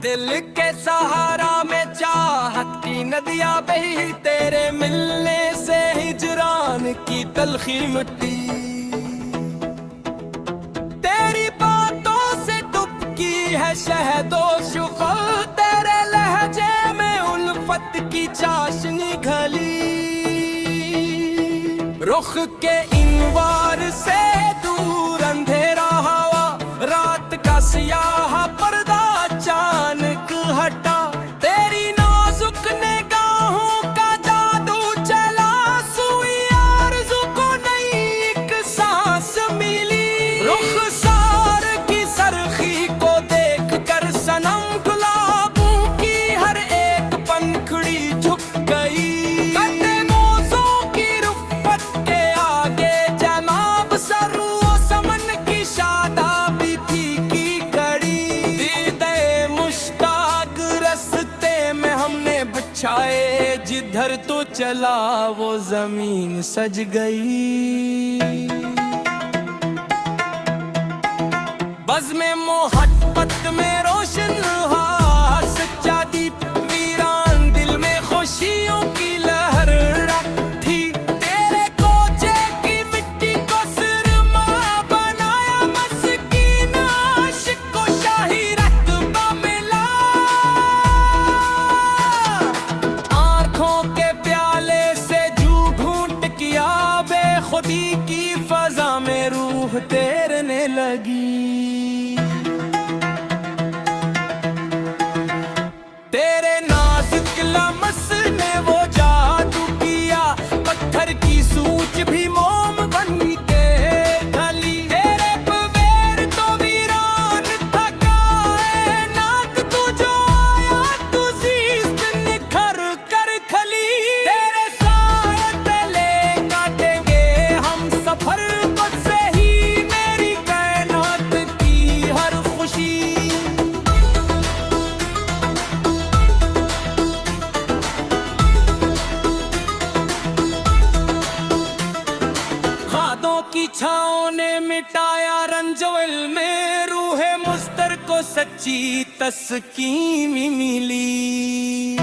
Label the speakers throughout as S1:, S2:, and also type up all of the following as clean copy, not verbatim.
S1: दिल के सहारा में चाहत की नदियां बही, तेरे मिलने से हिजरान की तलखी मिट्टी। तेरी बातों से दुबकी है शहदो शुगल, तेरे लहजे में उल्फत की चाशनी घली। रुख के इनवार से दूर अंधेरा हवा, रात का सियाह पर्दा अचानक हटा। तेरी नाजुक निगाहों का जादू चला, सुई आरज़ू को नई एक सांस मिली। रुखसार की सरखी को देख कर सनम, गुलाबों की हर एक पंखुड़ी झुक गई। कदमों की रुफ़्फ़त के आगे जनाब सरू समन की शादाबी फीकी कड़ी। दीदे मुश्ताक रस्ते में हमने बिछाए, जिधर तो चला वो जमीन सज गई। बज़ में मोहब्बत में रोशन हुआ सच्चा दीप, वीरान दिल में खुशियों की लहर थी। तेरे कोचे की मिट्टी को सिरमा बनाया, मस्कीन आशिक को शाही रत्बा मिला। आँखों के प्याले से जू घूंट किया, बेखुदी की फजा में रूह तैरने लगी। तेरे नाजुक लमस ने वो जादू किया, पत्थर की सूच भी मोम बन के ढली। तेरे पवेर तो वीरान था कायनात, तू जो आया तू ज़ीस्त निखर कर खली। तेरे साए तले काटेंगे हम सफर को सही, मेरी कायनात की हर खुशी। खादों की छाँव ने मिटाया रंजोल में, रूहे मुस्तर को सच्ची तस्कीन मिली।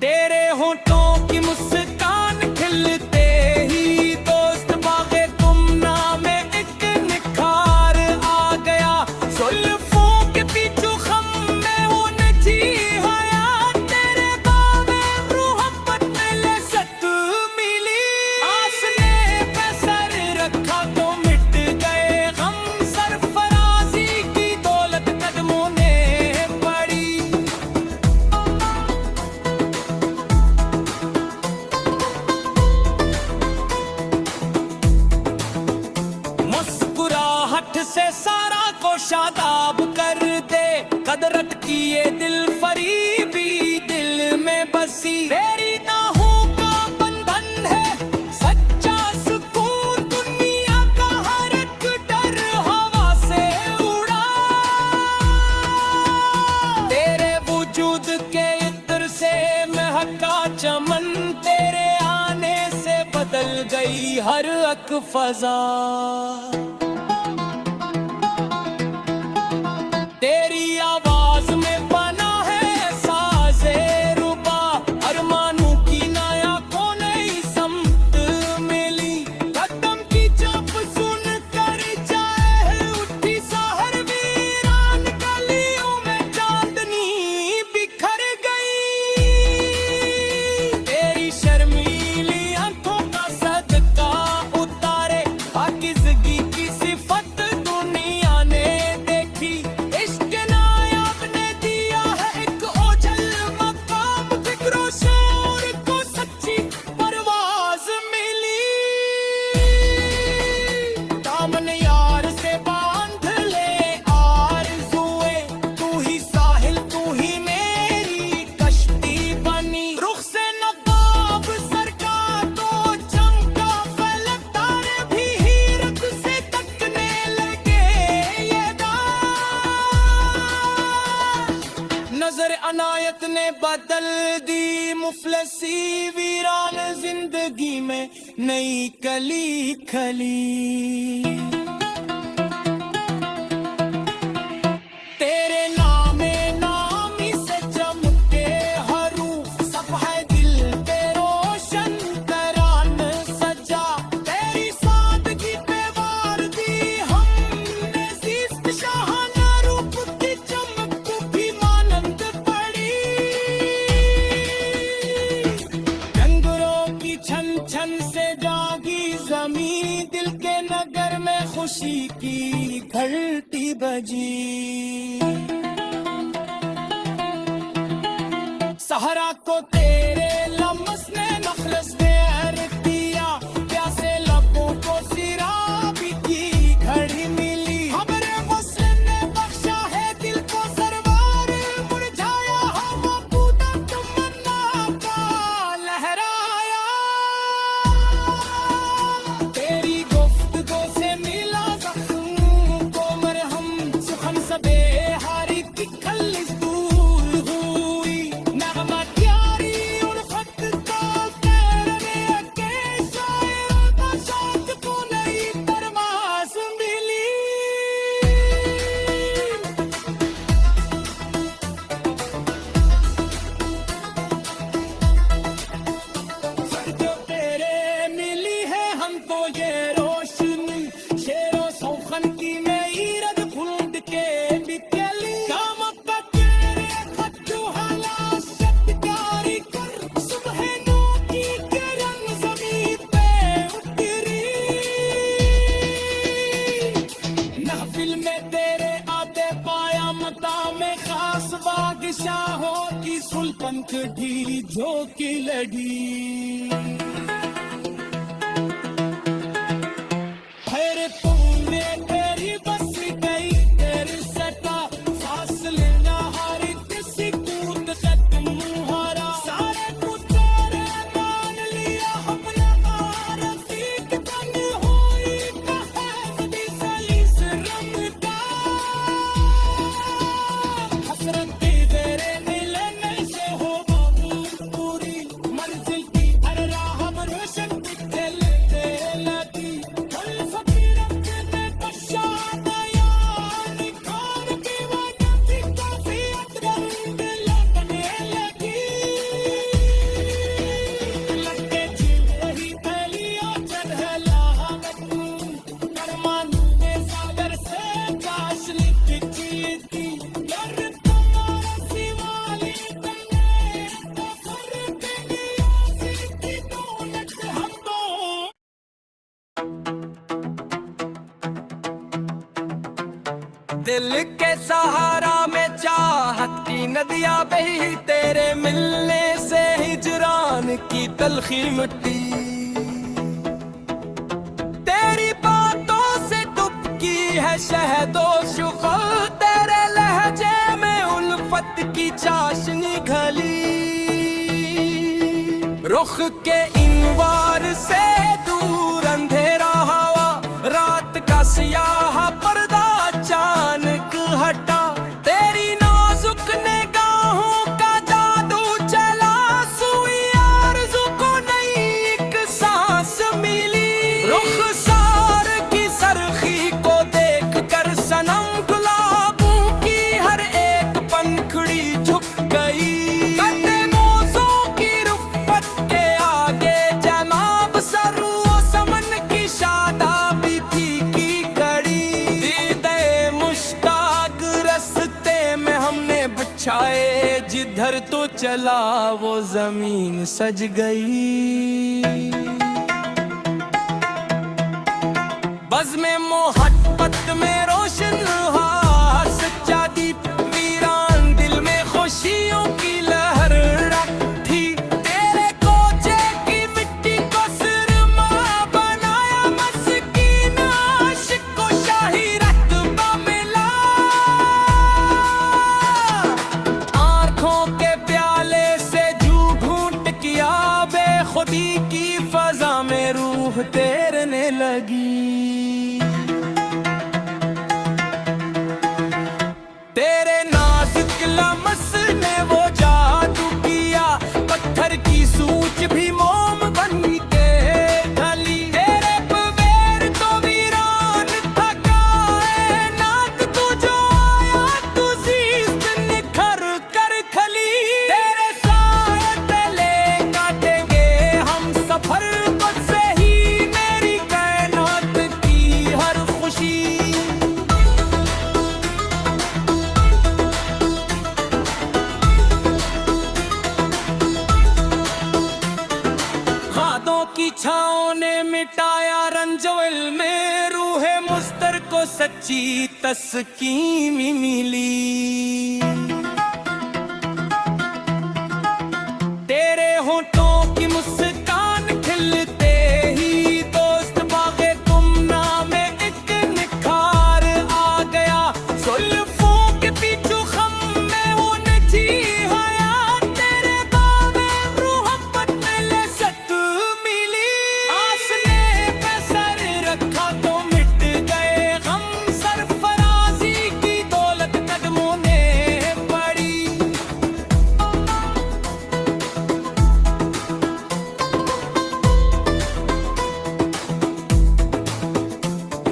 S1: तेरे होठों की मुस्कान खिलते ही दोस्त बागे तुमना में एक निखार आ गया। जुल्फों के पीछू खम में वो नची हया, तेरे बावे मोहब्बत में लज़्ज़त मिली। आसने पे सर रखा तो मिट गए गम, सरफराजी की दौलत कदमों ने पड़ी। मुस्कुराहट से सारा को शादाब कर दे, कदरत की ये दिल फरीबी दिल में बसी। तेरी नाहों का बंधन है सच्चा सुकून, दुनिया का हर एक डर हवा से उड़ा। तेरे वजूद के इत्र से महका चमन, तेरे आने से बदल गई हर एक फजा। तेरी आवाज में बना है साज़े रुबा, अरमानों की नया को नई समत मिली। कदम की चप सुन कर जाए उठी सहर, वीरान गलियों में चांदनी बिखर गई। तेरी शर्मीली आंखों का सदका उतारे, पाकीज़गी की सिफत दुनिया ने देखी। इश्क नायाब ने दिया है एक ओझल मकाम, फिक्रों शोर को सच्ची परवाज मिली। दामन यार से बांध ले आरज़ुए, तू ही साहिल तू ही मेरी कश्ती बनी। रुख से नवाब सर का तो चमका फलक, तारे भी हीरत से तकने लगे ये नजर अनायत ने बदल दी मुफलसी, वीरान जिंदगी में नई कली खली। सुहागी जमीन, दिल के नगर में खुशी की घंटी बजी। सहरा को तेरे लम्स ने नखलस ने अर्क दिया, प्यासे लबों को सिराबी की घड़ी मिली। हमरे मुस्लिम ने बख्शा है दिल को सरवार, मुरझाया हवा कूदा तमन्ना का लहराया। तेरी गुफ्तगू से मिला जख्म को मरहम, सुखन सबे हारी की खल्लिस दूर हुई। नगमा प्यारी उल्फत का तेरे के शायरों का शौक को नई तरमास मिली। जो तेरे मिली है हमको ये रोशनी, शेरों सौखन की नई रद खुल्द के बिकली। काम का तेरे खट्टू हालात सत्कारी कर, सुबह नू की किरण ज़मीन पे उतरी। महफिल में तेरे आते पाया मकाम खास, बादशाहों की सुल्तान कढ़ी झोंकी लगी। फिर तूने तेरी बस गई तेरी सता, फासले ना हारी किसी कूद खत्म हारा। सारे कुछ तेरे मान लिया अपना रफीक, तन हुई कहे दी सलीस रंग का। हसरत की तेरे मिलने से हो मबूर पूरी, मंजिल की हर राह हम रोशन दिखते लगी। कल फकीर अपने कशाद यार खान की वजह से काफियत रंग लगने लगी। लगे जिंदगी फैलिया चढ़ला करमान ने सागर से काश लिख थी। यार तुम्हारा सिवाली तुमने तो फर्क दिया सीधी दौलत हमको। दिल के सहारा में चाहत की नदियां बही, तेरे मिलने से हिजरान की तलखी मिट्टी। तेरी बातों से डुबकी है शहदो शुक्र, तेरे लहजे में उल्फत की चाशनी घली। रुख के इनवार से दूर अंधेरा हवा, रात का सियाह पर्दा अचानक हटा। तेरी नाजुक निगाहों का जादू चला, सुई आरज़ू को नई एक सांस मिली। रुखसार की सरखी को देख कर सनम गुलाबों की हर एक पंखुड़ी झुक गई। कदमों की रुफ़्फ़त के आगे जनाब सरू समन की शादाबी फीकी कड़ी। दीदे मुश्ताक रस्ते में हमने बिछाए, जिधर तो चला वो जमीन सज गई। बज़ में मोहब्बत में रोशन हुआ सच्चा दीप, वीरान दिल में खुशियों की लहर थी। तेरे कोचे की मिट्टी को सुरमा बनाया, मस्कीन आशिक को शाही रत्बा मिला। आँखों के प्याले से जू घूंट किया बेखुदी की मिटाया रंजोल में रूहे मुस्तर को सच्ची तस्कीन मिली। तेरे होठों की मुस्कान खिलते ही दोस्त बागे गुमना में एक निखार आ गया। जुल्फों के पीछू खम में होने जी हया तेरे बावे मोहब्बत में लज़्ज़त मिली। आस ने पैसर रखा तो मिट गए गम, सरफराजी की दौलत कदमों ने पड़ी।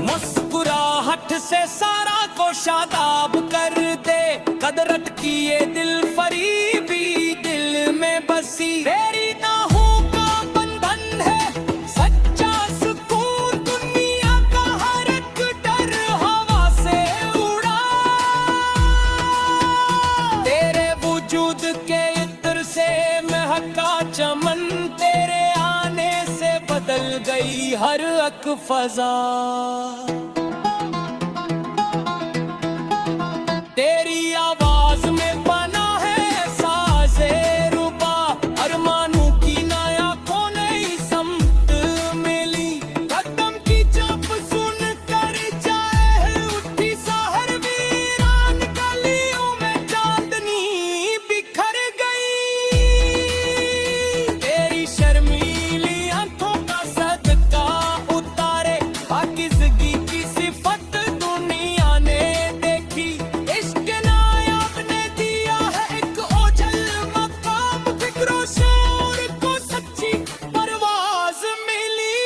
S1: मुस्कुराहट से सारा को शादाब कर दे, कदरत की ये दिल फरीबी दिल में बसी। तेरी नाहों का बंधन है सच्चा सुकून, दुनिया का हर एक डर हवा से उड़ा। तेरे वजूद के इत्र से महका चमन, तेरे आने से बदल गई हर एक फजा। तेरी आवाज में बना है साज़े रुबा, अरमानों की नया को नई समत मिली। कदम की चाप सुन कर जाए उठी सहर वीरान, गलियों में चांदनी बिखर गई। तेरी शर्मीली आंखों का सदका उतारे, पाकीज़गी की सिफत दुनिया ने देखी। इश्क नायाब ने दिया है एक ओझल मकाम, फिक्रो शोर को सच्ची परवाज मिली।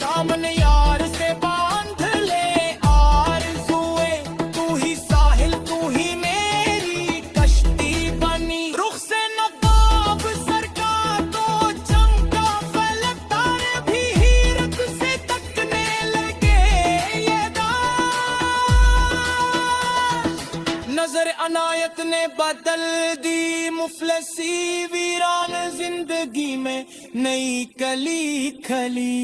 S1: दामन यार से बांध ले आरज़ुए, तू ही साहिल तू ही मेरी कश्ती बनी। रुख से नवाब सरकार तो चमका फलक, तारे भी हीरत से तकने लगे ये नजर अनायत ने बदल दी मुफलसी, वीरान जिंदगी में नई कली खली।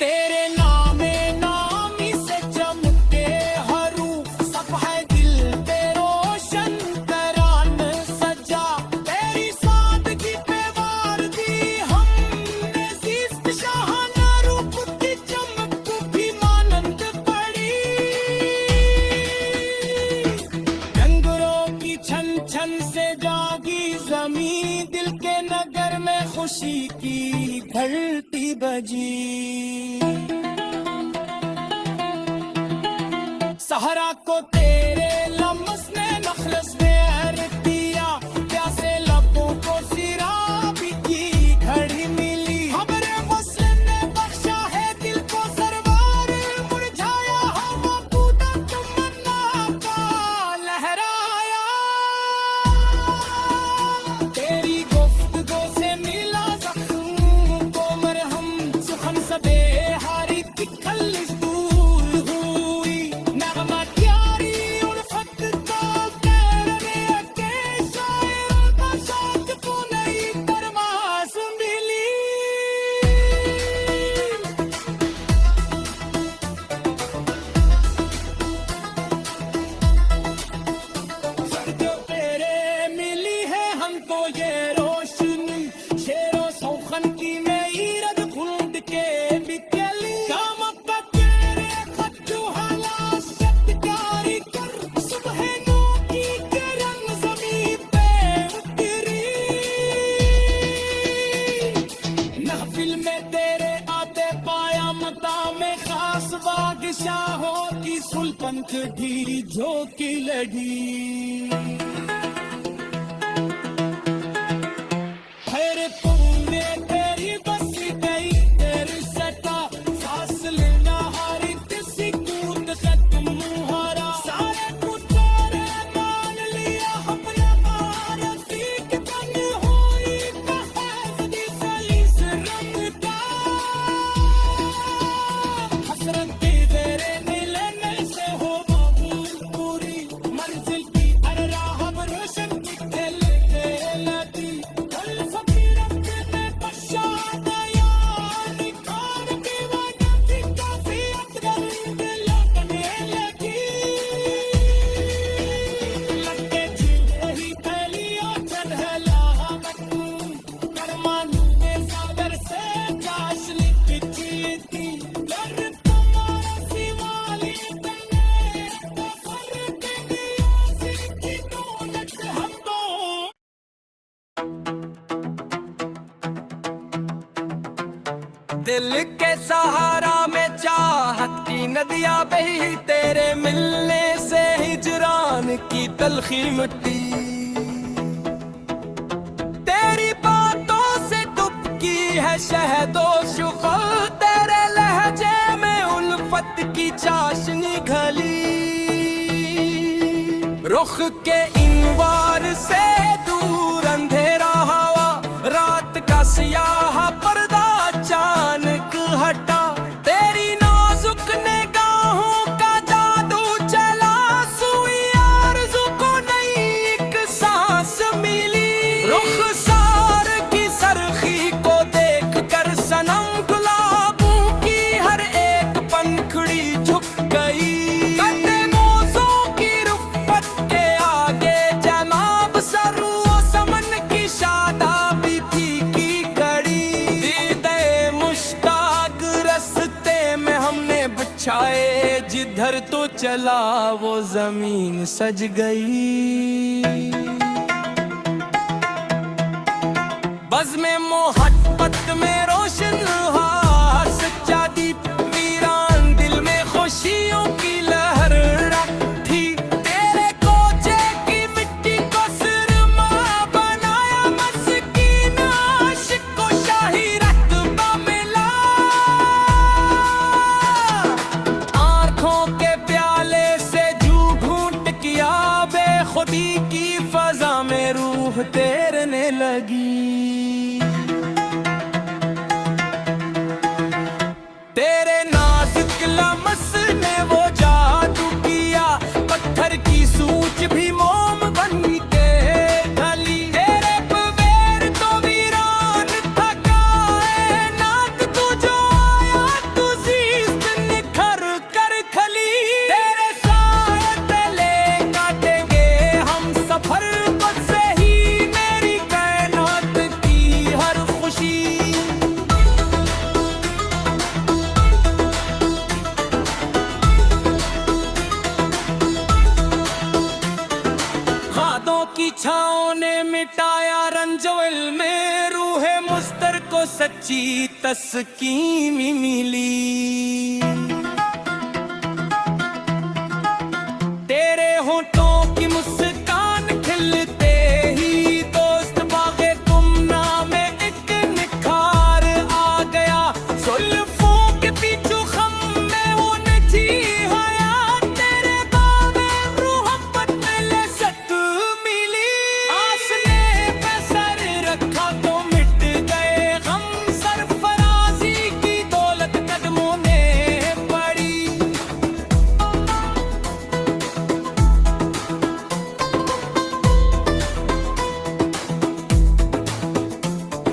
S1: तेरे नामे नामी से चमके हरूफ, सफ़हे दिल पे रोशन करान सजा। तेरी सादगी पे वार दी हमने ज़िफ़्त, शाहाना रूप की चमक भी मानंद पड़ी। डंगरों की छन छन से जागी ज़मीं, दिल के नगर में खुशी की घंटी बजी। सहरा को तेरे लम्स ने नखलस में दिया, प्यासे लबों को सिराबी की घड़ी मिली। हमरे मुस्लिम ने बख्शा है दिल को सरवार, मुरझाया हवा कूदा तमन्ना का लहराया। तेरी गुफ्तगू से मिला ज़ख्म को मरहम, सुखन सबे हारी की खलिश दूर हुई। नगमा प्यारी उल्फत का तेरे के शायरों का शौक को नई परवाज़ मिली। जो तेरे मिली है हमको ये रोशनी, शेरों सौखन की मेरद खुल्द के बिकली। काम तेरे खट्टू हालात सत्कारी कर, सुबह नू की किरण ज़मीं पे उतरी। महफिल में तेरे आते पाया मता में खास बादशाहों की सुल्तनत भी झोंकी लगी। खैर तूने तेरी बस गई तेरी सटा, फासले ना हारी किसी कूद खत्म मुहारा। सारे पुत्रे मान लिया अपना भारती के बन हुई कहावत दी सलीस रंगता। हसरत तेरे मिलने से हो पूरी मंजिल की हर राह रोशन दिल के सहारा में चाहत की नदियां बही, तेरे मिलने से हिजरान की तलखी मिट्टी। तेरी बातों से दुबकी है शहदो शुगल, तेरे लहजे में उल्फत की चाशनी घली। रुख के इनवार से दूर अंधेरा हवा, रात का सियाह पर्दा अचानक हटा। तेरी नाजुक निगाहों का जादू चला, सुई आरज़ू को नई एक सांस मिली। रुखसार की सरखी को देख कर सनम गुलाबों की हर एक पंखुड़ी झुक गई। कदमों की रुफ़्फ़त के आगे जनाब सरू समन की शादाबी फीकी कड़ी। दीदे मुश्ताक रस्ते में हमने बिछाए, जिधर तो चला वो जमीन सज गई। बज़ में मोहब्बत में रोशन हुआ सच्चा दीप, वीरान दिल में खुशियों की लहर थी। तेरे कोचे की मिट्टी को सुरमा बनाया, मस्कीन आशिक को शाही रत्बा मिला। आँखों के प्याले से जू घूंट किया, बेखुदी की फजा में रूह तैरने लगी। तेरे नाजुक लमस ने वो जादू किया, पत्थर की सूच भी मोम बन के ढली। तेरे पवेर तो वीरान था कायनात, तू जो आया तू ज़ीस्त निखर कर खली। तेरे साए तले काटेंगे हम सफर को सही, मेरी कायनात की हर खुशी। खादों की छाँव ने मिटाया रंजोल में, रूहे मुस्तर को सच्ची तस्कीन मिली। तेरे होठों की मुस्कान खिलते ही दोस्त बागे गुमना में एक निखार आ गया। जुल्फों के पीछू खम में वो नची हयात, तेरे बावे मोहब्बत में लज़्ज़त मिली। आसने पे सर रखा तो मिट गए गम, सरफराजी की दौलत कदमों ने पड़ी।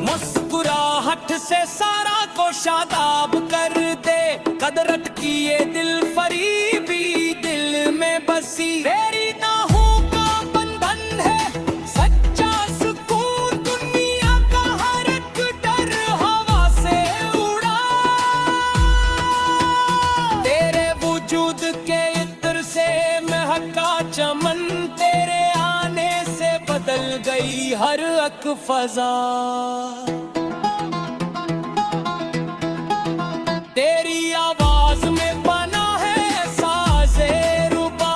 S1: मुस्कुराहट से सारा को शादाब कर दे, कदरत की ये दिल फरीबी दिल में बसी। तेरी नाहों का बंधन है सच्चा सुकून, दुनिया का हर एक डर हवा से उड़ा। तेरे वजूद के इत्र से महका चमन, तेरे आने से बदल गई हर एक फजा। तेरी आवाज में बना है साज़े रुबा,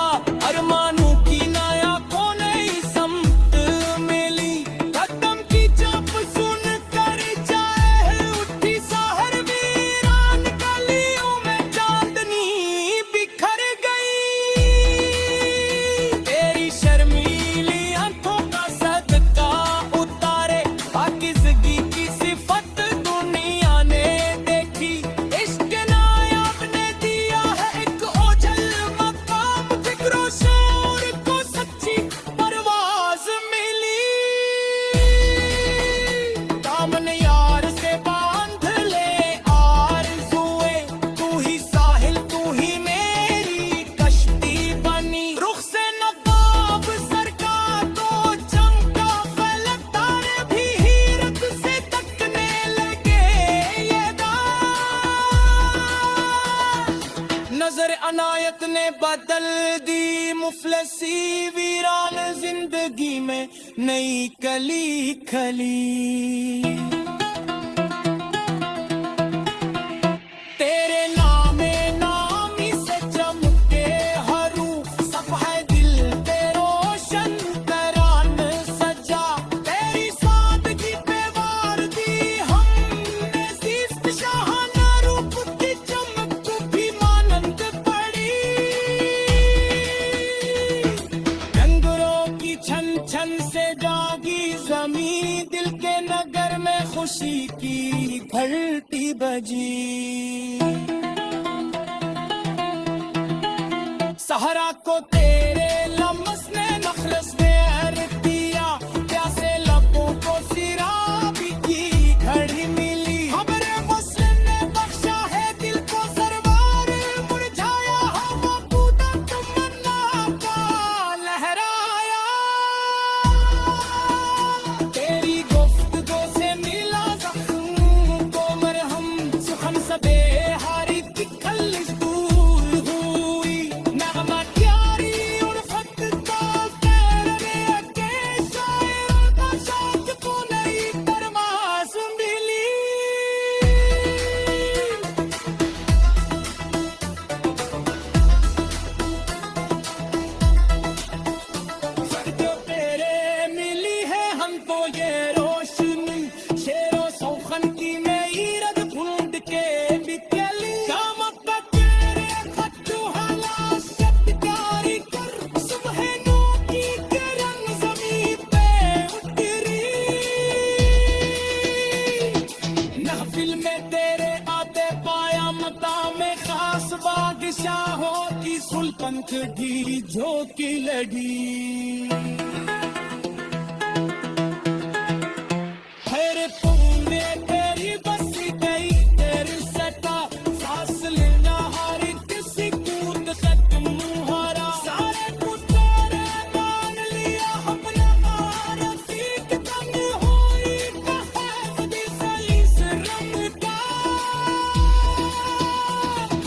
S1: अरमानों की नया को नई समत मिली। कदम की चाप सुन कर जाए उठी सहर, वीरान गलियों में चांदनी बिखर गई। तेरी शर्मीली आंखों का सदका उतारे, पाकीज़गी की सिफत दुनिया ने देखी। इश्क नायाब ने दिया है एक ओझल मकाम, फिक्रो शोर को सच्ची परवाज मिली। दामन यार से बांध ले आरज़ुए, तू ही साहिल तू ही मेरी कश्ती बनी। रुख से नवाब सर का तो चमका फलक, तारे भी हीरत से तकने लगे ये नजर अनायत ने बदल दी मुफलसी, वीरान जिंदगी में नई कली खली। यूं दिल के नगर में खुशी की घंटी बजी। सहरा को तेरे लम्स ने नखलस में दिया, प्यासे लबों को सिराबी की घड़ी मिली। खबरे मुस्लिम ने बख्शा है दिल को सरवार, मुरझाया हवा कूदा तमन्ना का लहराया। तेरी गुफ्तगू से मिला जख्म को मरहम, सुखन सबे हारी की खलिश दूर हुई। नगमा प्यारी उल्फत का तेरे के शायरों का शौक को नई तरमास मिली। जो तेरे मिली है हमको ये रोशनी, शेरों सौखन की नई रग ढूंढ के बिकली। शामक का तेरे खट्टू हाला सत्कारी कर, सुबह नू की किरण ज़मीं पे उतरी। महफिल में तेरे आते पाया मकाम खास, बादशाहों की सुल्तान की झोंकी लगी। खैर तूने तेरी बसी गई तेरी सटा, फासले ना हारी किसी कूद खत्म मुहारा। सारे पुत्रे मान लिया अपना मारा, सीख तंग हुई कहा दी सली से रंग का।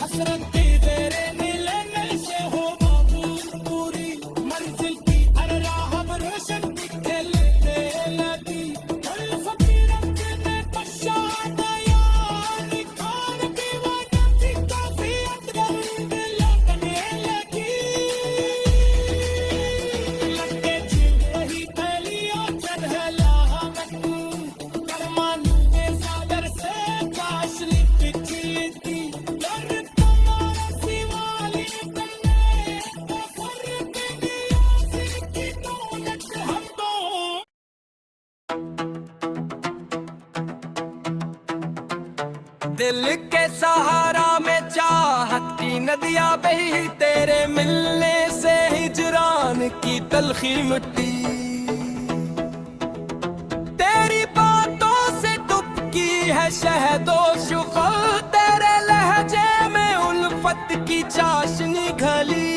S1: हसरत की तेरे मिलने से हो मबूर पूरी, मंजिल की हर राह अब रोशन दिखने लगी। कल फकीरत में बख्शा दया, निखार दीवाना की काफियत रंग लगने लगी। लगे जीव वही थैलियों चढ़ला मटू, करमानू के सादर से काशली पिछली थी। डर तुम्हारा सिवाली तन्ने, तो फर्क नियाज़ की दौलत हम तो। दिल के सहारा में चाहत की नदियां बही, तेरे मिलने से हिजरान की तलखी मिट्टी। तेरी बातों से दुबकी है शहदो शुक्ल, तेरे लहजे में उल्फत की चाशनी घली।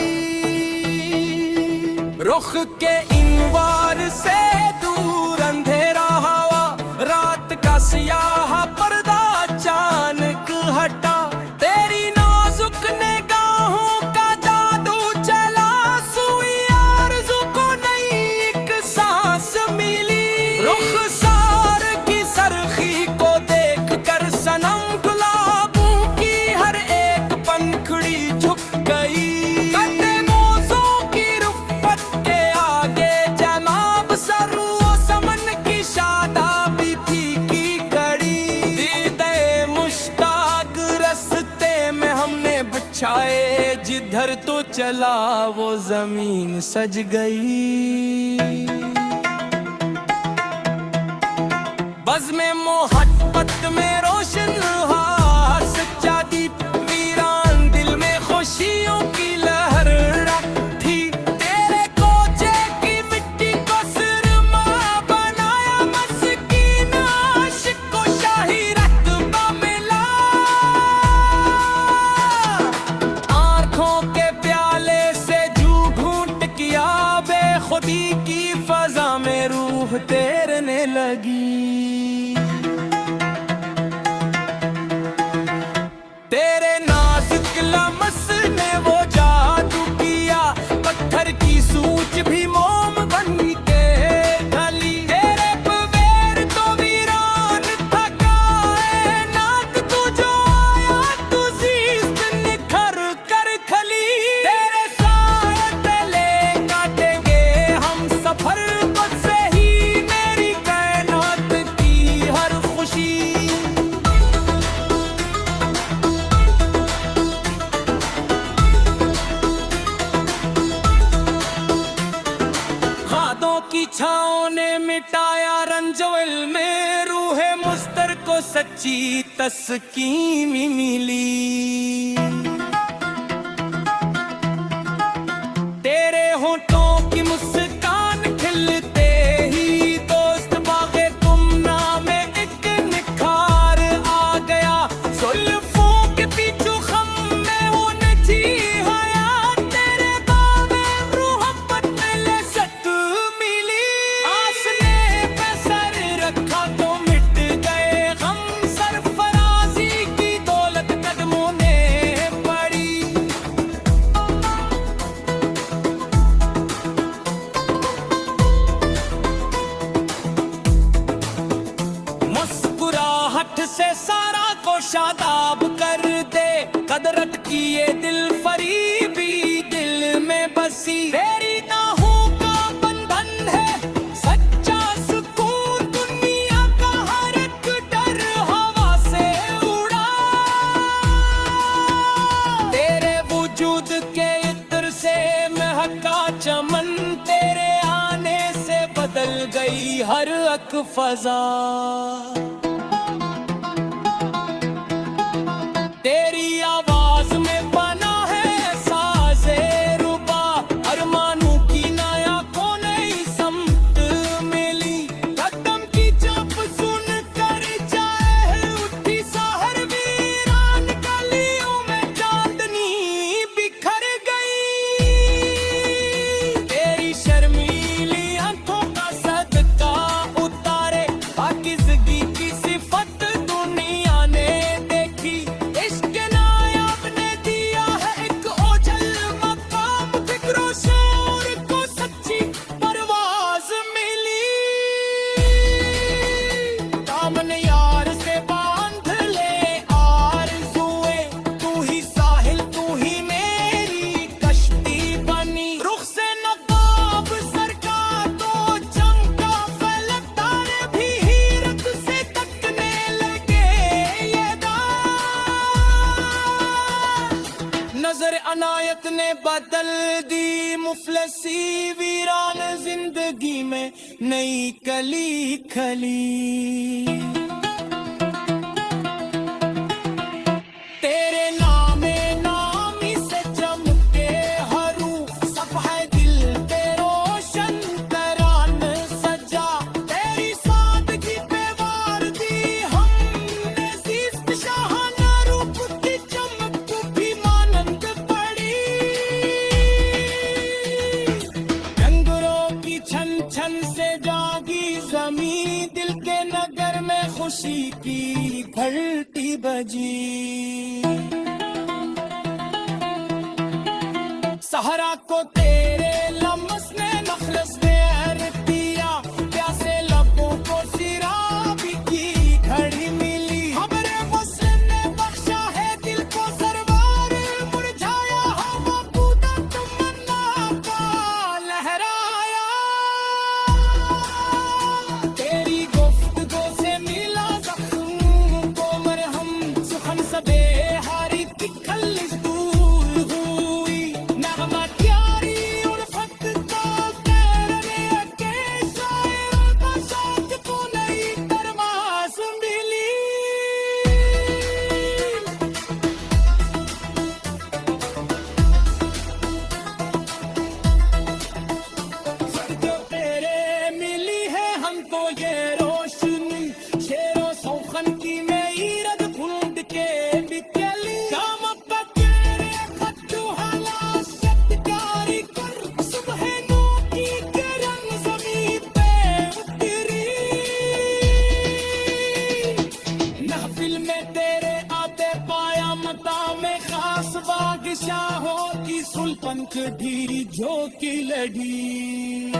S1: रुख के इनवार से दूर अंधेरा हवा, रात का सियाह पर्दा अचानक हटा। तेरी नाजुक निगाहों का जादू चला, सुई आरज़ू को नई एक सांस मिली। रुखसार की सरखी को देख कर सनम गुलाबों की हर एक पंखुड़ी झुक गई। कदमों की रुफ़्फ़त के आगे जनाब सरू समन की शादाबी फीकी कड़ी। दीदे मुश्ताक रस्ते में हमने बिछाए, जिधर तो चला वो जमीन सज गई। बज़ में मोहब्बत में रोशन हुआ सच्चा दीप, वीरान दिल में खुशियों की लहर थी। तेरे कोचे की मिट्टी को सुरमा बनाया, मस्कीन आशिक को शाही रत्बा मिला। आँखों के प्याले से जू घूंट किया, बेखुदी की फजा में रूह तैरने लगी। जवल में रूह मुस्तर को सच्ची तस्कीन मिली। तेरे होठों की मुस्कान खिलते ही दोस्त बागे तुमना में एक निखार आ गया। जुल्फों के पीछू खम में होने जी हयात, तेरे बावे मोहब्बत में लज़्ज़त मिली। आसने पे सर रखा तो मिट गए गम, सरफराजी की दौलत कदमों ने पड़ी। मुस्कुराहट से सारा को शादाब कर दे, कदरत की ये दिल फरीबी दिल में बसी। तेरी नाहों का बंधन है सच्चा सुकून, दुनिया का हर एक डर हवा से उड़ा। तेरे वजूद के इत्र से महका चमन, तेरे आने से बदल गई हर एक फजा। तेरी आवाज में बना है साज़े रुबा, अरमानों की नया को नई समत मिली। कदम की चाप सुन कर जाए उठी सहर, वीरान गलियों में चांदनी बिखर गई। तेरी शर्मीली आंखों का सदका उतारे, पाकीज़गी की सिफत दुनिया ने देखी। इश्क नायाब ने दिया है एक ओझल मकाम, फिक्रों शोर को सच्ची परवाज मिली। दामन यार से बांध ले आरज़ुएं, तू ही साहिल तू ही मेरी कश्ती बनी। रुख से नवाब सर का तो चमका फलक, तारे भी हीरत से तकने लगे ये नजर अनायत ने बदल दी मुफलसी, वीरान जिंदगी में नई कली खली। तेरे नामे नामी से चमके हरूफ, सब है दिल पे रोशन तरान सजा। तेरी सादगी पे वार दी हमने ज़ीस्त, शाहाना रूप की चमक भी मानंद पड़ी। डंगरों की छन छन से जागी जमीन, दिल के नगर में खुशी की घंटी बजी। सहरा को तेरे लम्स ने नखलस ने हर पिया, प्यासे लबों को सिराबी की घड़ी मिली। हमरे मुस्लिम ने बख्शा है दिल को सरवार, मुरझाया हवा कूदा तमन्ना का लहराया। तेरी गुफ्तगू से मिला ज़ख्म को मरहम, सुखन सबे हारी की खल्लिस दूर हुई। नगमा प्यारी उल्फत का तेरे के शायरों का साथ को नई तरमास मिली। जो तेरे मिली है हमको ये रोशनी, शेरों सौखन की नई रद ढूंढ के बिचली। शाम पकेरे खट्टू हाला सत्कारी कर, सुबह नू की किरण ज़मीन पे उतरी। महफिल में तेरे आते पाया मता में खास बादशाहों की सुल्तान की झोंकी लड़ी।